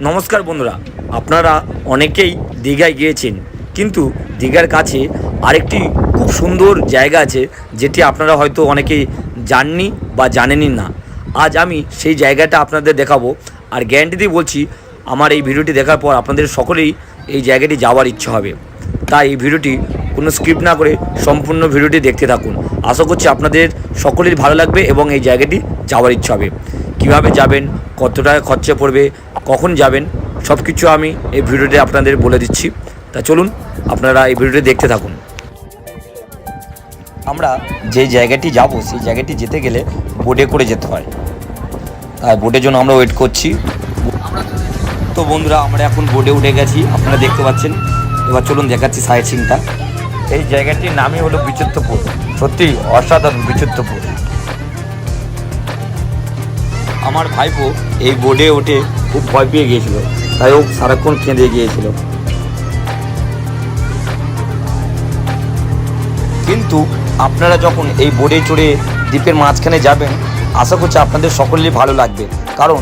নমস্কার বন্ধুরা, আপনারা অনেকেই দীঘায় গিয়েছেন, কিন্তু দীঘার কাছে আরেকটি খুব সুন্দর জায়গা আছে যেটি আপনারা হয়তো অনেকেই জাননি বা জানেনই না। আজ আমি সেই জায়গাটা আপনাদের দেখাবো, আর গ্যারান্টি দিয়ে বলছি আমার এই ভিডিওটি দেখার পর আপনাদের সকলেই এই জায়গাটি যাওয়ার ইচ্ছে হবে। তাই এই ভিডিওটি কোনো স্ক্রিপ্ট না করে সম্পূর্ণ ভিডিওটি দেখতে থাকুন। আশা করছি আপনাদের সকলেরই ভালো লাগবে এবং এই জায়গাটি যাওয়ার ইচ্ছে হবে। কীভাবে যাবেন, কত টাকা খরচা পড়বে, কখন যাবেন, সব কিছু আমি এই ভিডিওতে আপনাদের বলে দিচ্ছি। তা চলুন আপনারা এই ভিডিওটি দেখতে থাকুন। আমরা যে জায়গাটি যাব সেই জায়গাটি যেতে গেলে বোটে করে যেতে হয়, তাই বোটের জন্য আমরা ওয়েট করছি। তো বন্ধুরা, আমরা এখন বোটে উঠে গেছি, আপনারা দেখতে পাচ্ছেন। এবার চলুন দেখাচ্ছি সাইট সিনটা। এই জায়গাটির নামই হলো বিচিত্রপুর। সত্যি অসাধারণ বিচিত্রপুর। আমার ভাইপো এই বোটে ওঠে খুব ভয় পেয়ে গিয়েছিল, তাই ও সারাক্ষণ কেঁদে গিয়েছিল। কিন্তু আপনারা যখন এই বোটে চড়ে দ্বীপের মাঝখানে যাবেন, আশা করছি আপনাদের সকলেরই ভালো লাগবে। কারণ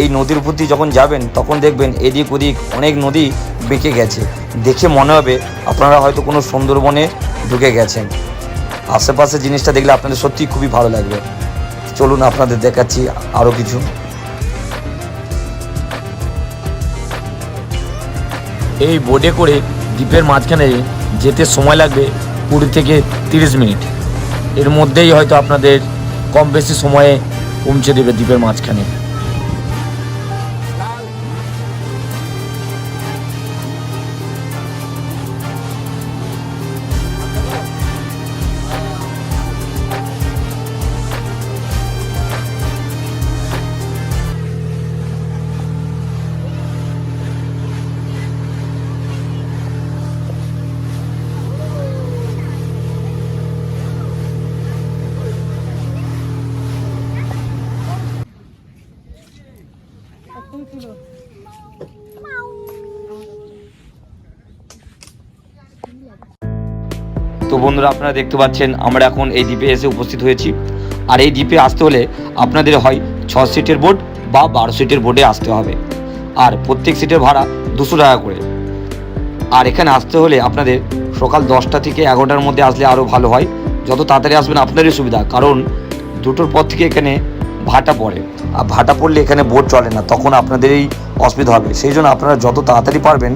এই নদীর উপর দিয়ে যখন যাবেন তখন দেখবেন এদিক ওদিক অনেক নদী বেঁকে গেছে, দেখে মনে হবে আপনারা হয়তো কোনো সুন্দরবনে ঢুকে গেছেন। আশেপাশে জিনিসটা দেখলে আপনাদের সত্যিই খুবই ভালো লাগবে। চলুন আপনাদের দেখাচ্ছি আরও কিছু। এই বোটে করে দ্বীপের মাঝখানে যেতে সময় লাগবে 20 থেকে 30 মিনিট। এর মধ্যেই হয়তো আপনাদের কম বেশি সময়ে পৌঁছে দেবে দ্বীপের মাঝখানে। তো বন্ধুরা, আপনারা দেখতে পাচ্ছেন আমরা এখন এই দ্বীপে এসে উপস্থিত হয়েছি। আর এই দ্বীপে আসতে হলে আপনাদের হয় 6 সিটের বোট বা 12 সিটের বোটে আসতে হবে, আর প্রত্যেক সিটের ভাড়া 200 টাকা করে। আর এখানে আসতে হলে আপনাদের সকাল 10টা থেকে 11টার মধ্যে আসলে আরও ভালো হয়। যত তাড়াতাড়ি আসবেন আপনারই সুবিধা, কারণ 2টোর পর থেকে এখানে ভাটা পড়ে, আর ভাটা পড়লে এখানে বোট চলে না, তখন আপনাদেরই অসুবিধা হবে। সেই জন্য আপনারা যত তাড়াতাড়ি পারবেন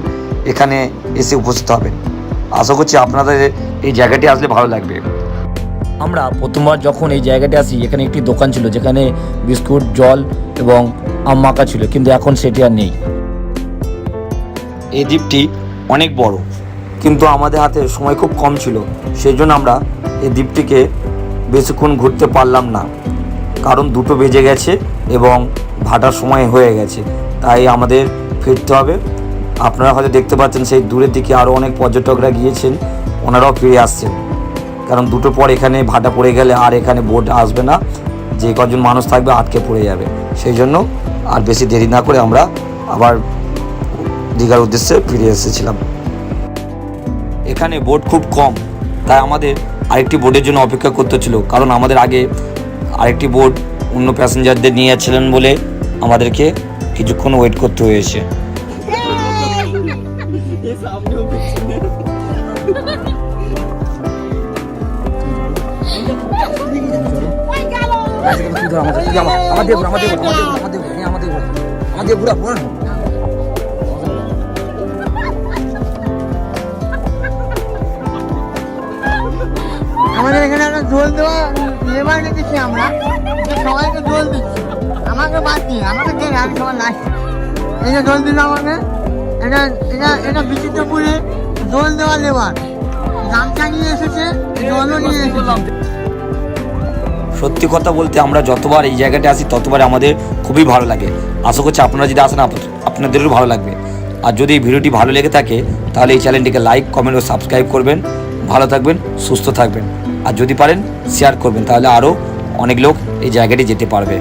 এখানে এসে উপস্থিত হবেন। আশা করছি আপনাদের এই জায়গাটি আসলে ভালো লাগবে। আমরা প্রথমবার যখন এই জায়গাটি আসি, এখানে একটি দোকান ছিল যেখানে বিস্কুট, জল এবং আম মাখা ছিল, কিন্তু এখন সেটি আর নেই। এই দ্বীপটি অনেক বড়, কিন্তু আমাদের হাতে সময় খুব কম ছিল, সেই জন্য আমরা এই দ্বীপটিকে বেশিক্ষণ ঘুরতে পারলাম না, কারণ 2টো বেজে গেছে এবং ভাটার সময় হয়ে গেছে, তাই আমাদের ফিরতে হবে। আপনারা হয়তো দেখতে পাচ্ছেন সেই দূরের দিকে আরও অনেক পর্যটকরা গিয়েছেন, ওনারাও ফিরে আসছেন, কারণ 2টোর পর এখানে ভাটা পড়ে গেলে আর এখানে বোট আসবে না, যে কজন মানুষ থাকবে আটকে পড়ে যাবে। সেই জন্য আর বেশি দেরি না করে আমরা আবার দীঘার উদ্দেশ্যে ফিরে এসেছিলাম। এখানে বোট খুব কম, তাই আমাদের আরেকটি বোটের জন্য অপেক্ষা করতে ছিল, কারণ আমাদের আগে আরেকটি বোট অন্য প্যাসেঞ্জারদের নিয়ে যাচ্ছিলেন বলে আমাদেরকে কিছুক্ষণ ওয়েট করতে হয়েছে। আমাদের এখানে একটা জল দেওয়া লেবার রেখেছি, আমরা সবাইকে জল দিচ্ছি, আমাকে বাদ দিয়ে আমাকে দেখে আমি সবার লাস্ট এই যে জল দিল আমাকে। এটা এটা এটা বিচিত্রপুরে জল দেওয়া লেবার, গামছা নিয়ে এসেছে, জলও নিয়ে এসেছে। সত্যি কথা বলতে আমরা যতবার এই জায়গাটা আসি ততবার আমাদের খুবই ভালো লাগে। আশা করছি আপনারা যদি আসেন আপনাদেরও ভালো লাগবে। আর যদি এই ভিডিওটি ভালো লেগে থাকে তাহলে এই চ্যানেলটিকে লাইক, কমেন্ট ও সাবস্ক্রাইব করবেন। ভালো থাকবেন, সুস্থ থাকবেন, আর যদি পারেন শেয়ার করবেন, তাহলে আরও অনেক লোক এই জায়গাটি যেতে পারবে।